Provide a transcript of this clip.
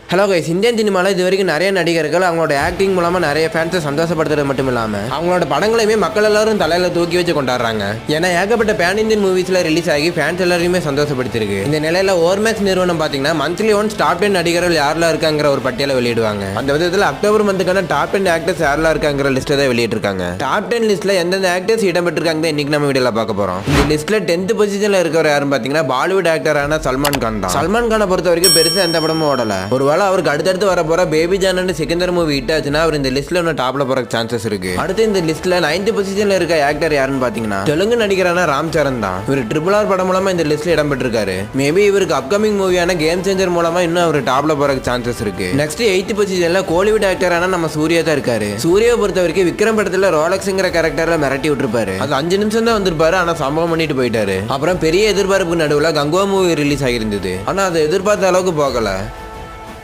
Hello guys, Indian சினிமாவில் இது வரைக்கும் நிறைய நடிகர்கள் அவங்களோட ஆக்டிங் மூலமாக நிறைய ஃபேன்ஸை சந்தோஷப்படுத்துறது மட்டும் இல்லாமல் அவங்களோட படங்களையுமே மக்கள் எல்லாரும் தலையில் தூக்கி வச்சு கொண்டாடுறாங்க. ஏன்னா ஏகப்பட்ட பேன் இந்தியன் மூவிஸில் ரிலீஸ் ஆகி ஃபேன்ஸ் எல்லாரையுமே சந்தோஷப்படுத்திருக்கு. இந்த நிலையில் ஓர்மேக்ஸ் நிறுவனம் பார்த்தீங்கன்னா மந்த்லி ஒன்ஸ் டாப் 10 நடிகர்கள் யாரெல்லாம் இருக்காங்கிற ஒரு பட்டியலை வெளியிடுவாங்க. அந்த விதத்தில் அக்டோபர் மந்த்துக்கான டாப் 10 ஆக்டர்ஸ் யாரெல்லாம் இருக்காங்கிற லிஸ்ட்டை தான் வெளியிட்டிருக்காங்க. டாப் 10 லிஸ்ட்டில் எந்தெந்த ஆக்டர்ஸ் இடம்பெற்றிருக்காங்க இன்னைக்கு நம்ம வீடியோவில் பார்க்க போகிறோம். இந்த லிஸ்ட்டில் 10th பொசிஷனில் இருக்கிறவர் யாருன்னு பார்த்தீங்கன்னா பாலிவுட் ஆக்டரான சல்மான் கான் தான். சல்மான் கானை பொறுத்த வரைக்கும் பெருசாக எந்த படமும் ஓடலை. ஒருவேளை அவருக்கு அடுத்தடுத்து வர போற baby John Sikandar movie hit ஆச்சுன்னா அவர் இந்த லிஸ்ட்ல இன்னும் டாப்ல போற சான்சஸ் இருக்கு. அடுத்து இந்த லிஸ்ட்ல 9th பொசிஷன்ல இருக்க ஆக்டர் யாருன்னு பாத்தீங்கன்னா தெலுங்கு நடிகரான ராம் சரண் தான். இவர் RRR படம் மூலமா இந்த லிஸ்ட்ல இடம்பெற்றிருக்காரு. மேபி இவருக்கு அப்கமிங் மூவியான கேம் சேஞ்சர் மூலமா இன்னும் அவர் டாப்ல போற சான்சஸ் இருக்கு. நெக்ஸ்ட் 8th பொசிஷன்ல கோலிவுட் ஆக்டரான நம்ம சூர்யா தான் இருக்காரு. சூர்யாவை பொறுத்த வரைக்கும் விக்ரம் படத்துல ரோலக்ஸ்ங்கிற கேரக்டர்ல மிரட்டி விட்டுருப்பாரு. அது 5 நிமிஷம் தான் வந்திருப்பாரு, ஆனா சம்பவம் பண்ணிட்டு போயிட்டாரு. அப்புறம் பெரிய எதிர்பார்ப்புக்கு நடுவுல கங்குவா மூவி ரிலீஸ் ஆகியிருந்தது, ஆனா அதை எதிர்பார்த்த அளவுக்கு போகல.